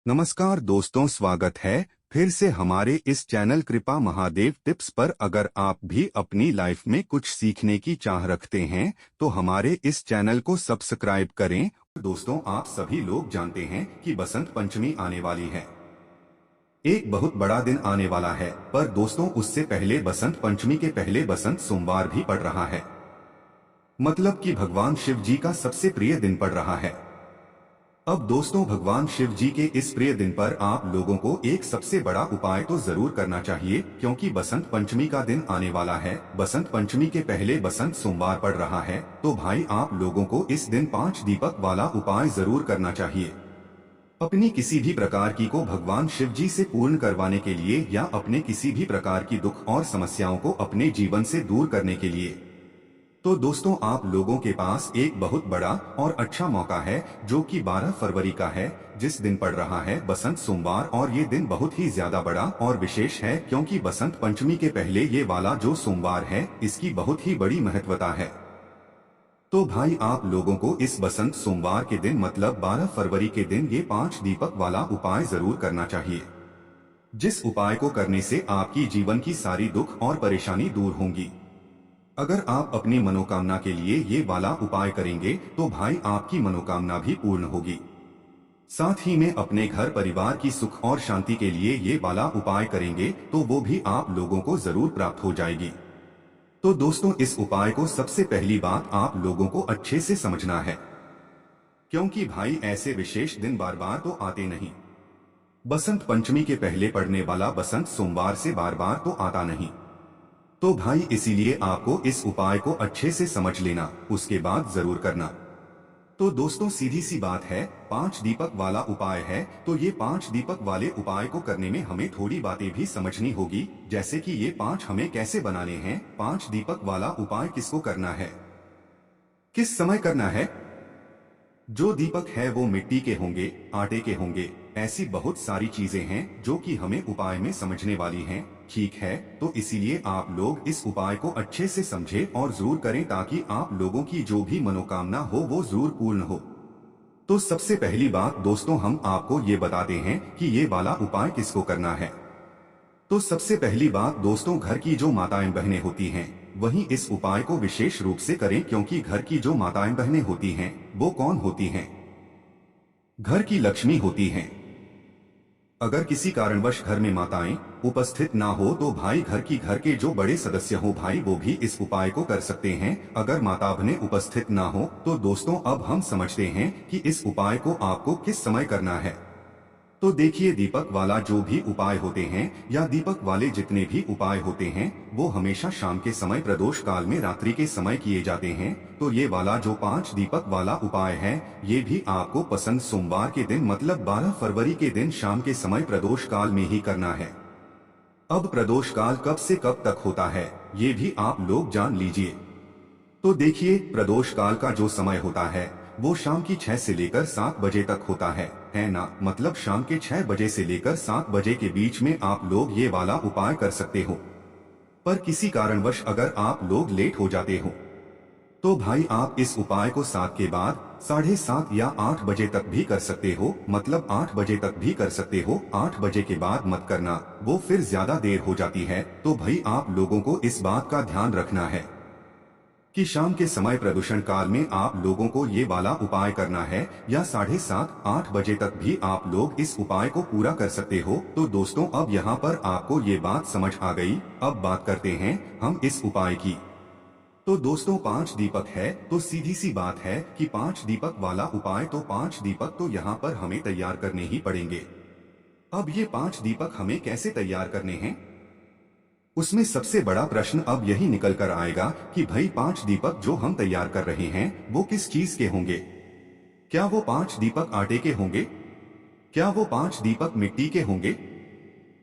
नमस्कार दोस्तों, स्वागत है फिर से हमारे इस चैनल कृपा महादेव टिप्स पर। अगर आप भी अपनी लाइफ में कुछ सीखने की चाह रखते हैं तो हमारे इस चैनल को सब्सक्राइब करें। दोस्तों, आप सभी लोग जानते हैं कि बसंत पंचमी आने वाली है। एक बहुत बड़ा दिन आने वाला है, पर दोस्तों उससे पहले बसंत पंचमी के पहले बसंत सोमवार भी पड़ रहा है। मतलब कि भगवान शिव जी का सबसे प्रिय दिन पड़ रहा है। अब दोस्तों, भगवान शिव जी के इस प्रिय दिन पर आप लोगों को एक सबसे बड़ा उपाय तो जरूर करना चाहिए, क्योंकि बसंत पंचमी का दिन आने वाला है। बसंत पंचमी के पहले बसंत सोमवार पड़ रहा है, तो भाई आप लोगों को इस दिन 5 दीपक वाला उपाय जरूर करना चाहिए। अपनी किसी भी प्रकार की को भगवान शिव जी से पूर्ण करवाने के लिए या अपने किसी भी प्रकार की दुख और समस्याओं को अपने जीवन से दूर करने के लिए। तो दोस्तों, आप लोगों के पास एक बहुत बड़ा और अच्छा मौका है, जो कि 12 फरवरी का है, जिस दिन पड़ रहा है बसंत सोमवार। और ये दिन बहुत ही ज्यादा बड़ा और विशेष है, क्योंकि बसंत पंचमी के पहले ये वाला जो सोमवार है, इसकी बहुत ही बड़ी महत्वता है। तो भाई आप लोगों को इस बसंत सोमवार के दिन मतलब 12 फरवरी के दिन ये 5 दीपक वाला उपाय जरूर करना चाहिए, जिस उपाय को करने से आपकी जीवन की सारी दुख और परेशानी दूर होंगी। अगर आप अपनी मनोकामना के लिए ये वाला उपाय करेंगे तो भाई आपकी मनोकामना भी पूर्ण होगी। साथ ही में अपने घर परिवार की सुख और शांति के लिए ये वाला उपाय करेंगे तो वो भी आप लोगों को जरूर प्राप्त हो जाएगी। तो दोस्तों, इस उपाय को सबसे पहली बात आप लोगों को अच्छे से समझना है, क्योंकि भाई ऐसे विशेष दिन बार बार तो आते नहीं। बसंत पंचमी के पहले पड़ने वाला बसंत सोमवार से बार बार तो आता नहीं। तो भाई इसीलिए आपको इस उपाय को अच्छे से समझ लेना, उसके बाद जरूर करना। तो दोस्तों, सीधी सी बात है, 5 दीपक वाला उपाय है, तो ये 5 दीपक वाले उपाय को करने में हमें थोड़ी बातें भी समझनी होगी, जैसे कि ये 5 हमें कैसे बनाने हैं, 5 दीपक वाला उपाय किसको करना है, किस समय करना है। जो दीपक है वो मिट्टी के होंगे, आटे के होंगे, ऐसी बहुत सारी चीजें हैं जो कि हमें उपाय में समझने वाली हैं। ठीक है, तो इसीलिए आप लोग इस उपाय को अच्छे से समझें और जरूर करें, ताकि आप लोगों की जो भी मनोकामना हो वो जरूर पूर्ण हो। तो सबसे पहली बात दोस्तों, हम आपको ये बताते हैं कि ये वाला उपाय किसको करना है। तो सबसे पहली बात दोस्तों, घर की जो माताएं बहनें होती हैं वहीं इस उपाय को विशेष रूप से करें, क्योंकि घर की जो माताएं बहनें होती हैं वो कौन होती हैं? घर की लक्ष्मी होती हैं। अगर किसी कारणवश घर में माताएं उपस्थित ना हो तो भाई घर के जो बड़े सदस्य हो भाई वो भी इस उपाय को कर सकते हैं। अगर माता बहनें उपस्थित ना हो तो दोस्तों, अब हम समझते हैं कि इस उपाय को आपको किस समय करना है। तो देखिए, दीपक वाला जो भी उपाय होते हैं या दीपक वाले जितने भी उपाय होते हैं वो हमेशा शाम के समय प्रदोष काल में रात्रि के समय किए जाते हैं। तो ये वाला जो 5 दीपक वाला उपाय है ये भी आपको पसंद सोमवार के दिन मतलब 12 फरवरी के दिन शाम के समय प्रदोष काल में ही करना है। अब प्रदोष काल कब से कब तक होता है ये भी आप लोग जान लीजिए। तो देखिए, प्रदोष काल का जो समय होता है वो शाम की 6 से लेकर 7 बजे तक होता है ना। मतलब शाम के 6 बजे से लेकर 7 बजे के बीच में आप लोग ये वाला उपाय कर सकते हो। पर किसी कारणवश अगर आप लोग लेट हो जाते हो तो भाई आप इस उपाय को 7 के बाद 7:30 या 8 बजे तक भी कर सकते हो। मतलब 8 बजे तक भी कर सकते हो, 8 बजे के बाद मत करना, वो फिर ज्यादा देर हो जाती है। तो भाई आप लोगों को इस बात का ध्यान रखना है कि शाम के समय प्रदूषण काल में आप लोगों को ये वाला उपाय करना है, या 7:30-8 बजे तक भी आप लोग इस उपाय को पूरा कर सकते हो। तो दोस्तों, अब यहाँ पर आपको ये बात समझ आ गई। अब बात करते हैं हम इस उपाय की। तो दोस्तों, 5 दीपक है तो सीधी सी बात है कि 5 दीपक वाला उपाय, तो 5 दीपक तो यहाँ पर हमें तैयार करने ही पड़ेंगे। अब ये 5 दीपक हमें कैसे तैयार करने हैं, उसमें सबसे बड़ा प्रश्न अब यही निकल कर आएगा कि भाई 5 दीपक जो हम तैयार कर रहे हैं वो किस चीज के होंगे। क्या वो 5 दीपक आटे के होंगे? क्या वो 5 दीपक मिट्टी के होंगे?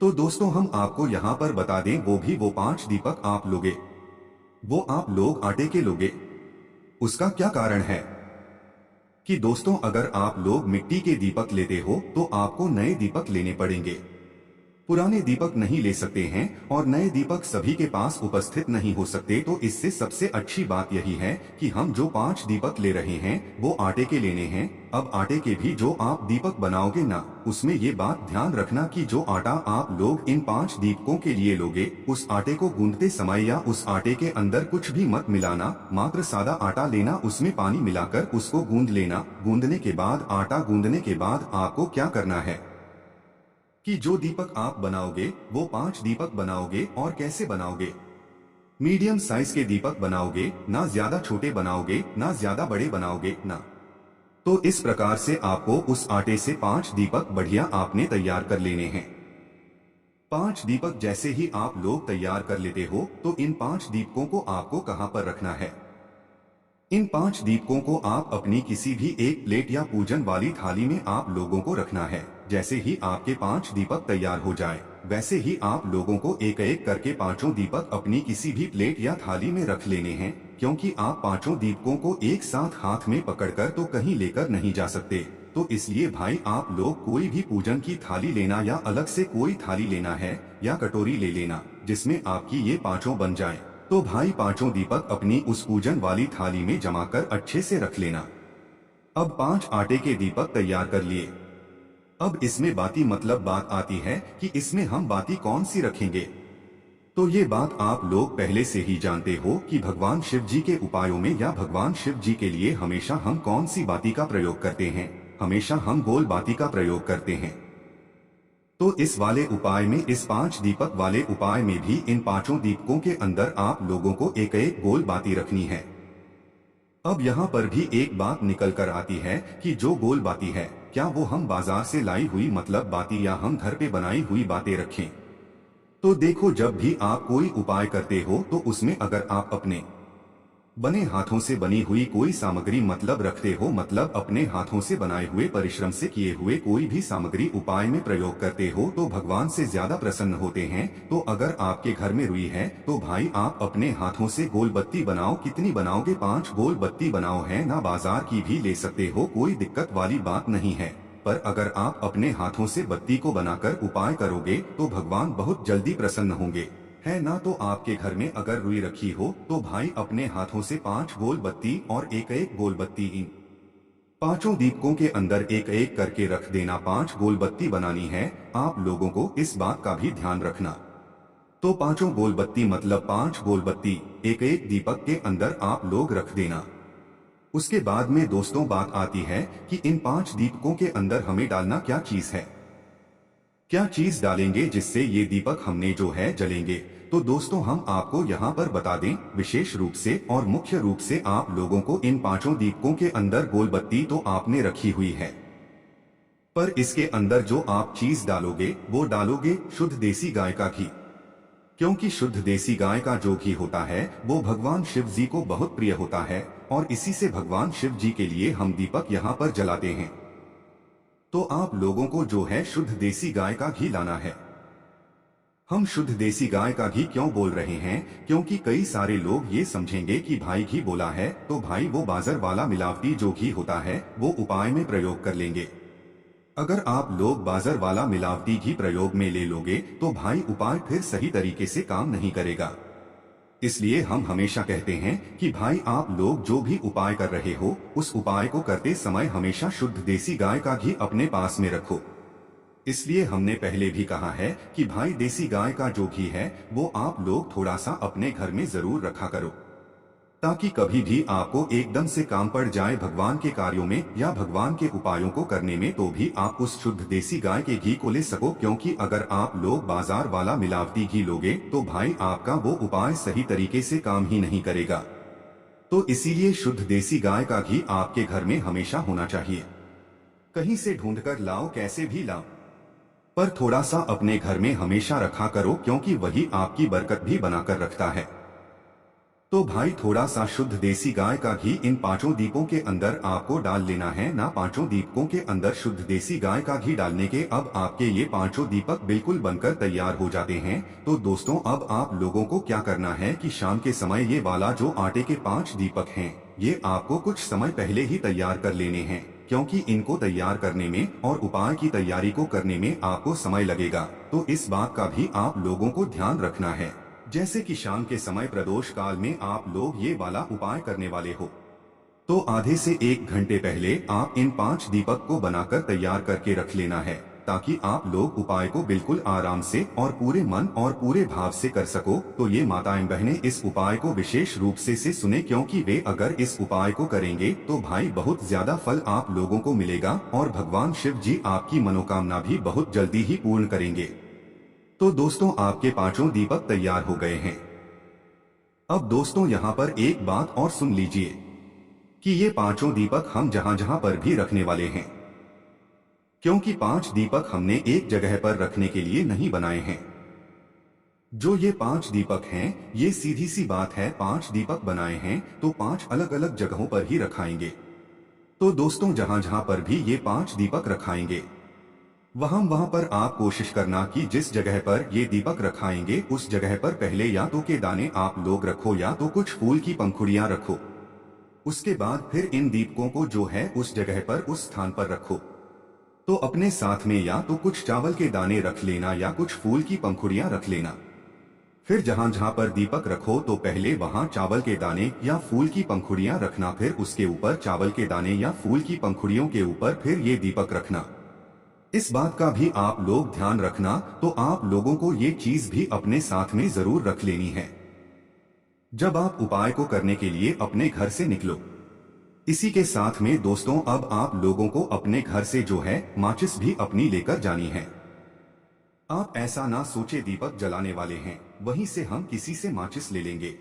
तो दोस्तों, हम आपको यहाँ पर बता दें, वो 5 दीपक आप लोगे, वो आप लोग आटे के लोगे। उसका क्या कारण है कि दोस्तों, अगर आप लोग मिट्टी के दीपक लेते हो तो आपको नए दीपक लेने पड़ेंगे। पुराने दीपक नहीं ले सकते हैं और नए दीपक सभी के पास उपस्थित नहीं हो सकते, तो इससे सबसे अच्छी बात यही है कि हम जो 5 दीपक ले रहे हैं वो आटे के लेने हैं। अब आटे के भी जो आप दीपक बनाओगे ना, उसमें ये बात ध्यान रखना कि जो आटा आप लोग इन 5 दीपकों के लिए लोगे, उस आटे को गूंदते समय या उस आटे के अंदर कुछ भी मत मिलाना। मात्र सादा आटा लेना, उसमें पानी मिलाकर उसको गूंद लेना। गूंदने के बाद, आटा गूंदने के बाद आपको क्या करना है कि जो दीपक आप बनाओगे वो 5 दीपक बनाओगे। और कैसे बनाओगे? मीडियम साइज के दीपक बनाओगे, ना ज्यादा छोटे बनाओगे ना ज्यादा बड़े बनाओगे ना। तो इस प्रकार से आपको उस आटे से 5 दीपक बढ़िया आपने तैयार कर लेने हैं। 5 दीपक जैसे ही आप लोग तैयार कर लेते हो तो इन 5 दीपकों को आपको कहां पर रखना है? इन 5 दीपकों को आप अपनी किसी भी एक प्लेट या पूजन वाली थाली में आप लोगों को रखना है। जैसे ही आपके 5 दीपक तैयार हो जाए, वैसे ही आप लोगों को एक एक करके 5 दीपक अपनी किसी भी प्लेट या थाली में रख लेने हैं, क्योंकि आप 5 दीपकों को एक साथ हाथ में पकड़कर तो कहीं लेकर नहीं जा सकते। तो इसलिए भाई आप लोग कोई भी पूजन की थाली लेना या अलग से कोई थाली लेना है या कटोरी ले लेना जिसमें आपकी ये 5 बन जाए। तो भाई 5 दीपक अपनी उस पूजन वाली थाली में जमाकर अच्छे से रख लेना। अब 5 आटे के दीपक तैयार कर लिए। अब इसमें बाती मतलब बात आती है कि इसमें हम बाती कौन सी रखेंगे। तो ये बात आप लोग पहले से ही जानते हो कि भगवान शिव जी के उपायों में या भगवान शिव जी के लिए हमेशा हम कौन सी बाती का प्रयोग करते हैं। हमेशा हम गोल बाती का प्रयोग करते हैं। तो इस वाले उपाय में, इस 5 दीपक वाले उपाय में भी इन 5 दीपकों के अंदर आप लोगों को एक एक गोल बाती रखनी है। अब यहाँ पर भी एक बात निकल कर आती है कि जो गोल बाती है, क्या वो हम बाजार से लाई हुई मतलब बाती या हम घर पे बनाई हुई बातें रखें? तो देखो, जब भी आप कोई उपाय करते हो तो उसमें अगर आप अपने बने हाथों से बनी हुई कोई सामग्री मतलब रखते हो, मतलब अपने हाथों से बनाए हुए परिश्रम से किए हुए कोई भी सामग्री उपाय में प्रयोग करते हो, तो भगवान से ज्यादा प्रसन्न होते हैं। तो अगर आपके घर में रुई है तो भाई आप अपने हाथों से गोल बत्ती बनाओ। कितनी बनाओगे? 5 गोल बत्ती बनाओ, है ना। बाजार की भी ले सकते हो, कोई दिक्कत वाली बात नहीं है। पर अगर आप अपने हाथों से बत्ती को बनाकर उपाय करोगे तो भगवान बहुत जल्दी प्रसन्न होंगे, है ना। तो आपके घर में अगर रुई रखी हो तो भाई अपने हाथों से 5 गोल बत्ती और एक एक गोल बत्ती इन 5 दीपकों के अंदर एक एक करके रख देना। 5 गोल बत्ती बनानी है। आप लोगों को इस बात का भी ध्यान रखना। तो 5 गोल बत्ती मतलब 5 गोल बत्ती एक एक दीपक के अंदर आप लोग रख देना। उसके बाद में दोस्तों बात आती है कि इन 5 दीपकों के अंदर हमें डालना क्या चीज है, क्या चीज डालेंगे जिससे ये दीपक हमने जो है जलेंगे। तो दोस्तों हम आपको यहाँ पर बता दें, विशेष रूप से और मुख्य रूप से आप लोगों को इन 5 दीपकों के अंदर गोल बत्ती तो आपने रखी हुई है, पर इसके अंदर जो आप चीज डालोगे वो डालोगे शुद्ध देसी गाय का घी। क्योंकि शुद्ध देसी गाय का जो घी होता है वो भगवान शिव जी को बहुत प्रिय होता है और इसी से भगवान शिव जी के लिए हम दीपक यहाँ पर जलाते हैं। तो आप लोगों को जो है शुद्ध देसी गाय का घी लाना है। हम शुद्ध देसी गाय का घी क्यों बोल रहे हैं? क्योंकि कई सारे लोग ये समझेंगे कि भाई घी बोला है तो भाई वो बाजार वाला मिलावटी जो घी होता है वो उपाय में प्रयोग कर लेंगे। अगर आप लोग बाजार वाला मिलावटी घी प्रयोग में ले लोगे तो भाई उपाय फिर सही तरीके से काम नहीं करेगा। इसलिए हम हमेशा कहते हैं कि भाई आप लोग जो भी उपाय कर रहे हो उस उपाय को करते समय हमेशा शुद्ध देसी गाय का घी अपने पास में रखो। इसलिए हमने पहले भी कहा है कि भाई देसी गाय का जो घी है वो आप लोग थोड़ा सा अपने घर में जरूर रखा करो, ताकि कभी भी आपको एकदम से काम पड़ जाए भगवान के कार्यों में या भगवान के उपायों को करने में, तो भी आप उस शुद्ध देसी गाय के घी को ले सको। क्योंकि अगर आप लोग बाजार वाला मिलावटी घी लोगे तो भाई आपका वो उपाय सही तरीके से काम ही नहीं करेगा। तो इसीलिए शुद्ध देसी गाय का घी आपके घर में हमेशा होना चाहिए। कहीं से ढूंढकर लाओ, कैसे भी लाओ, पर थोड़ा सा अपने घर में हमेशा रखा करो, क्योंकि वही आपकी बरकत भी बनाकर रखता है। तो भाई थोड़ा सा शुद्ध देसी गाय का घी इन 5 दीपों के अंदर आपको डाल लेना है ना। 5 दीपकों के अंदर शुद्ध देसी गाय का घी डालने के अब आपके ये 5 दीपक बिल्कुल बनकर तैयार हो जाते हैं। तो दोस्तों अब आप लोगों को क्या करना है कि शाम के समय ये वाला जो आटे के 5 दीपक हैं ये आपको कुछ समय पहले ही तैयार कर लेने हैं, क्योंकि इनको तैयार करने में और उपाय की तैयारी को करने में आपको समय लगेगा, तो इस बात का भी आप लोगों को ध्यान रखना है। जैसे कि शाम के समय प्रदोष काल में आप लोग ये वाला उपाय करने वाले हो, तो आधे से 1 घंटे पहले आप इन 5 दीपक को बनाकर तैयार करके रख लेना है, ताकि आप लोग उपाय को बिल्कुल आराम से और पूरे मन और पूरे भाव से कर सको। तो ये माताएं बहनें इस उपाय को विशेष रूप से सुने, क्योंकि वे अगर इस उपाय को करेंगे तो भाई बहुत ज्यादा फल आप लोगों को मिलेगा और भगवान शिव जी आपकी मनोकामना भी बहुत जल्दी ही पूर्ण करेंगे। तो दोस्तों, आपके 5 दीपक तैयार हो गए हैं। अब दोस्तों, यहाँ पर एक बात और सुन लीजिए कि ये 5 दीपक हम जहां जहां पर भी रखने वाले हैं, क्योंकि 5 दीपक हमने एक जगह पर रखने के लिए नहीं बनाए हैं। जो ये 5 दीपक हैं, ये सीधी सी बात है, 5 दीपक बनाए हैं तो 5 अलग अलग जगहों पर ही रखाएंगे। तो दोस्तों, जहां जहां पर भी ये 5 दीपक रखाएंगे, वहां पर आप कोशिश करना कि जिस जगह पर ये दीपक रखाएंगे उस जगह पर पहले या तो के दाने आप लोग रखो या तो कुछ फूल की पंखुड़ियां रखो। उसके बाद फिर इन दीपकों को जो है उस जगह पर उस स्थान पर रखो। तो अपने साथ में या तो कुछ चावल के दाने रख लेना या कुछ फूल की पंखुड़ियां रख लेना। फिर जहां जहां पर दीपक रखो तो पहले वहां चावल के दाने या फूल की पंखुड़ियां रखना, फिर उसके ऊपर चावल के दाने या फूल की पंखुड़ियों के ऊपर फिर ये दीपक रखना। इस बात का भी आप लोग ध्यान रखना, तो आप लोगों को ये चीज भी अपने साथ में जरूर रख लेनी है जब आप उपाय को करने के लिए अपने घर से निकलो। इसी के साथ में दोस्तों, अब आप लोगों को अपने घर से जो है माचिस भी अपनी लेकर जानी है। आप ऐसा ना सोचे दीपक जलाने वाले हैं, वहीं से हम किसी से माचिस ले लेंगे।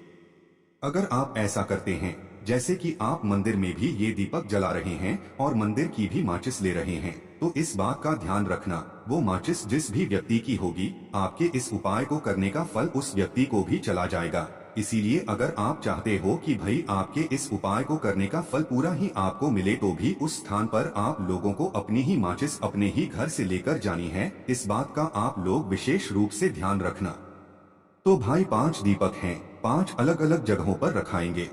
अगर आप ऐसा करते हैं जैसे कि आप मंदिर में भी ये दीपक जला रहे हैं और मंदिर की भी माचिस ले रहे हैं, तो इस बात का ध्यान रखना, वो माचिस जिस भी व्यक्ति की होगी, आपके इस उपाय को करने का फल उस व्यक्ति को भी चला जाएगा। इसीलिए अगर आप चाहते हो कि भाई आपके इस उपाय को करने का फल पूरा ही आपको मिले, तो भी उस स्थान पर आप लोगों को अपनी ही माचिस अपने ही घर से लेकर जानी है। इस बात का आप लोग विशेष रूप से ध्यान रखना। तो भाई 5 दीपक हैं, 5 अलग अलग जगहों पर रखाएंगे।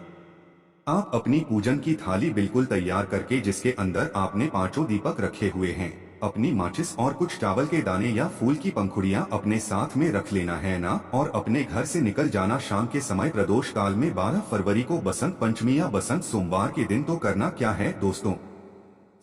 आप अपनी पूजन की थाली बिल्कुल तैयार करके जिसके अंदर आपने 5 दीपक रखे हुए हैं, अपनी माचिस और कुछ चावल के दाने या फूल की पंखुड़ियां अपने साथ में रख लेना है ना, और अपने घर से निकल जाना शाम के समय प्रदोष काल में 12 फरवरी को बसंत पंचमी या बसंत सोमवार के दिन। तो करना क्या है दोस्तों,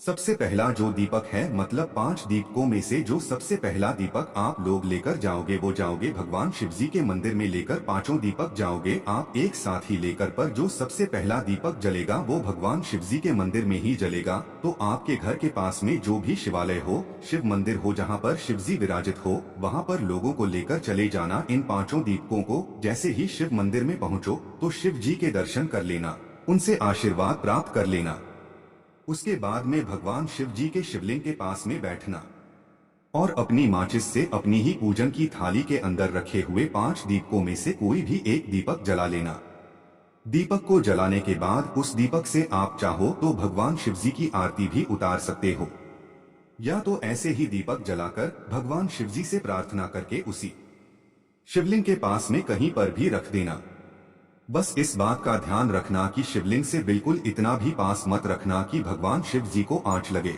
सबसे पहला जो दीपक है, मतलब 5 दीपकों में से जो सबसे पहला दीपक आप लोग लेकर जाओगे वो जाओगे भगवान शिव जी के मंदिर में लेकर 5 दीपक जाओगे आप एक साथ ही लेकर, पर जो सबसे पहला दीपक जलेगा वो भगवान शिव जी के मंदिर में ही जलेगा। तो आपके घर के पास में जो भी शिवालय हो, शिव मंदिर हो, जहाँ पर शिव जी विराजित हो, वहाँ पर लोगों को लेकर चले जाना इन 5 दीपकों को। जैसे ही शिव मंदिर में पहुँचो तो शिव जी के दर्शन कर लेना, उनसे आशीर्वाद प्राप्त कर लेना। उसके बाद में भगवान शिव जी के शिवलिंग के पास में बैठना और अपनी माचिस से अपनी ही पूजन की थाली के अंदर रखे हुए 5 दीपकों में से कोई भी एक दीपक जला लेना। दीपक को जलाने के बाद उस दीपक से आप चाहो तो भगवान शिव जी की आरती भी उतार सकते हो, या तो ऐसे ही दीपक जलाकर भगवान शिव जी से प्रार्थना करके उसी शिवलिंग के पास में कहीं पर भी रख देना। बस इस बात का ध्यान रखना कि शिवलिंग से बिल्कुल इतना भी पास मत रखना कि भगवान शिव जी को आंच लगे।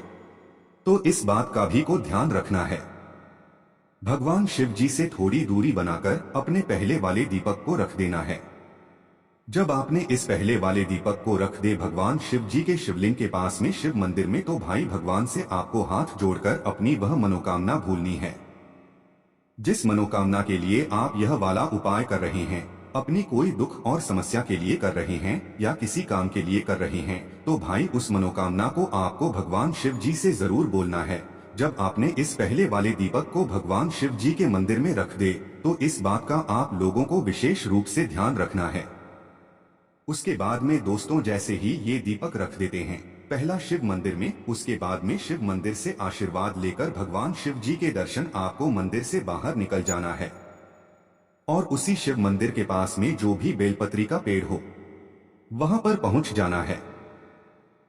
तो इस बात का भी को ध्यान रखना है। भगवान शिव जी से थोड़ी दूरी बनाकर अपने पहले वाले दीपक को रख देना है। जब आपने इस पहले वाले दीपक को रख दे भगवान शिव जी के शिवलिंग के पास में शिव मंदिर में, तो भाई भगवान से आपको हाथ जोड़कर अपनी वह मनोकामना भूलनी है जिस मनोकामना के लिए आप यह वाला उपाय कर रहे हैं। अपनी कोई दुख और समस्या के लिए कर रहे हैं या किसी काम के लिए कर रहे हैं, तो भाई उस मनोकामना को आपको भगवान शिव जी से जरूर बोलना है। जब आपने इस पहले वाले दीपक को भगवान शिव जी के मंदिर में रख दे, तो इस बात का आप लोगों को विशेष रूप से ध्यान रखना है। उसके बाद में दोस्तों, जैसे ही ये दीपक रख देते हैं पहला शिव मंदिर में, उसके बाद में शिव मंदिर से आशीर्वाद लेकर भगवान शिव जी के दर्शन आपको मंदिर से बाहर निकल जाना है और उसी शिव मंदिर के पास में जो भी बेलपत्री का पेड़ हो वहां पर पहुंच जाना है।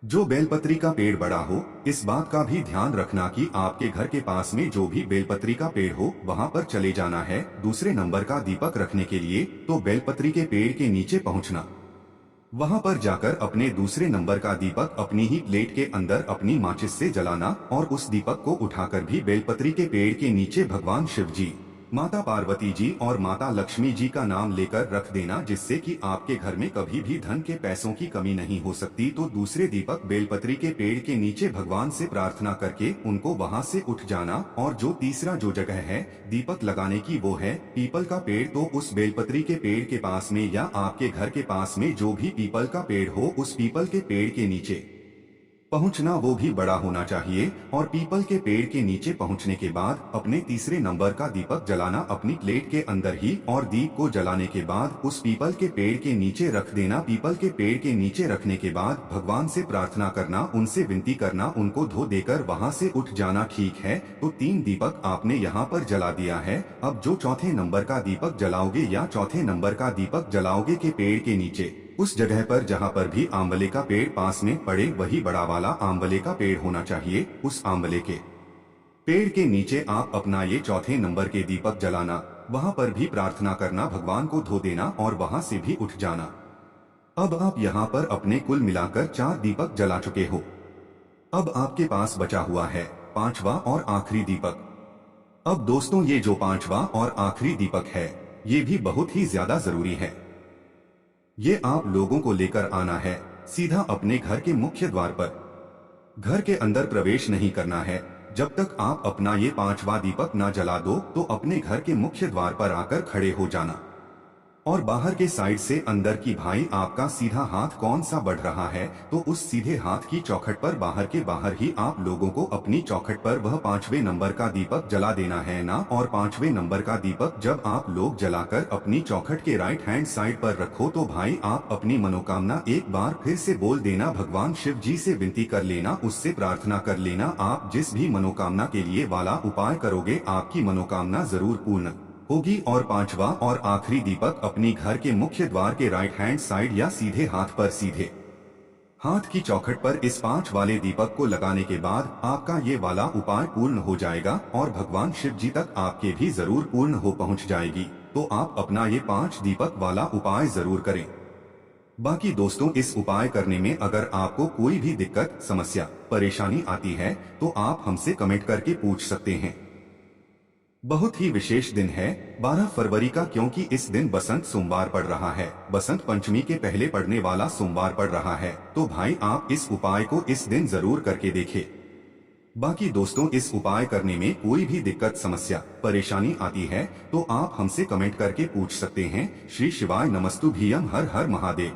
जो बेलपत्री का पेड़ बड़ा हो, इस बात का भी ध्यान रखना कि आपके घर के पास में जो भी बेलपत्री का पेड़ हो वहां पर चले जाना है। दूसरे नंबर का दीपक रखने के लिए तो बेलपत्री के पेड़ के नीचे पहुंचना। वहां पर जाकर अपने दूसरे नंबर का दीपक अपनी ही प्लेट के अंदर अपनी माचिस से जलाना और उस दीपक को उठाकर भी बेलपत्री के पेड़ के नीचे भगवान शिव जी, माता पार्वती जी और माता लक्ष्मी जी का नाम लेकर रख देना, जिससे कि आपके घर में कभी भी धन के पैसों की कमी नहीं हो सकती। तो दूसरे दीपक बेलपत्री के पेड़ के नीचे भगवान से प्रार्थना करके उनको वहां से उठ जाना। और जो तीसरा जो जगह है दीपक लगाने की वो है पीपल का पेड़। तो उस बेलपत्री के पेड़ के पास में या आपके घर के पास में जो भी पीपल का पेड़ हो उस पीपल के पेड़ के नीचे पहुंचना, वो भी बड़ा होना चाहिए। और पीपल के पेड़ के नीचे पहुंचने के बाद अपने तीसरे नंबर का दीपक जलाना अपनी प्लेट के अंदर ही, और दीप को जलाने के बाद उस पीपल के पेड़ के नीचे रख देना। पीपल के पेड़ के नीचे रखने के बाद भगवान से प्रार्थना करना, उनसे विनती करना, उनको धो देकर वहां से उठ जाना। ठीक है, तो 3 दीपक आपने यहाँ पर जला दिया है। अब जो चौथे नंबर का दीपक जलाओगे या चौथे नंबर का दीपक जलाओगे के पेड़ के नीचे उस जगह पर जहाँ पर भी आंवले का पेड़ पास में पड़े वही बड़ा वाला आंवले का पेड़ होना चाहिए। उस आंवले के पेड़ के नीचे आप अपना ये चौथे नंबर के दीपक जलाना, वहां पर भी प्रार्थना करना, भगवान को धो देना और वहां से भी उठ जाना। अब आप यहाँ पर अपने कुल मिलाकर 4 दीपक जला चुके हो। अब आपके पास बचा हुआ है 5वां और आखिरी दीपक। अब दोस्तों ये जो 5वां और आखिरी दीपक है ये भी बहुत ही ज्यादा जरूरी है। ये आप लोगों को लेकर आना है सीधा अपने घर के मुख्य द्वार पर। घर के अंदर प्रवेश नहीं करना है जब तक आप अपना ये 5वां दीपक ना जला दो। तो अपने घर के मुख्य द्वार पर आकर खड़े हो जाना और बाहर के साइड से अंदर की भाई आपका सीधा हाथ कौन सा बढ़ रहा है तो उस सीधे हाथ की चौखट पर बाहर के बाहर ही आप लोगों को अपनी चौखट पर वह 5वें नंबर का दीपक जला देना है ना। और 5वें नंबर का दीपक जब आप लोग जलाकर अपनी चौखट के राइट हैंड साइड पर रखो तो भाई आप अपनी मनोकामना एक बार फिर से बोल देना, भगवान शिव जी से विनती कर लेना, उससे प्रार्थना कर लेना। आप जिस भी मनोकामना के लिए वाला उपाय करोगे आपकी मनोकामना जरूर पूर्ण होगी। और 5वां और आखिरी दीपक अपनी घर के मुख्य द्वार के राइट हैंड साइड या सीधे हाथ पर सीधे हाथ की चौखट पर इस 5 वाले दीपक को लगाने के बाद आपका ये वाला उपाय पूर्ण हो जाएगा और भगवान शिव जी तक आपके भी जरूर पूर्ण हो पहुंच जाएगी। तो आप अपना ये 5 दीपक वाला उपाय जरूर करें। बाकी दोस्तों इस उपाय करने में अगर आपको कोई भी दिक्कत, समस्या, परेशानी आती है तो आप हमसे कमेंट करके पूछ सकते हैं। बहुत ही विशेष दिन है 12 फरवरी का, क्योंकि इस दिन बसंत सोमवार पड़ रहा है। बसंत पंचमी के पहले पड़ने वाला सोमवार पड़ रहा है। तो भाई आप इस उपाय को इस दिन जरूर करके देखें। बाकी दोस्तों इस उपाय करने में कोई भी दिक्कत, समस्या, परेशानी आती है तो आप हमसे कमेंट करके पूछ सकते हैं। श्री शिवाय नमस्तुभ्यं, हर हर महादेव।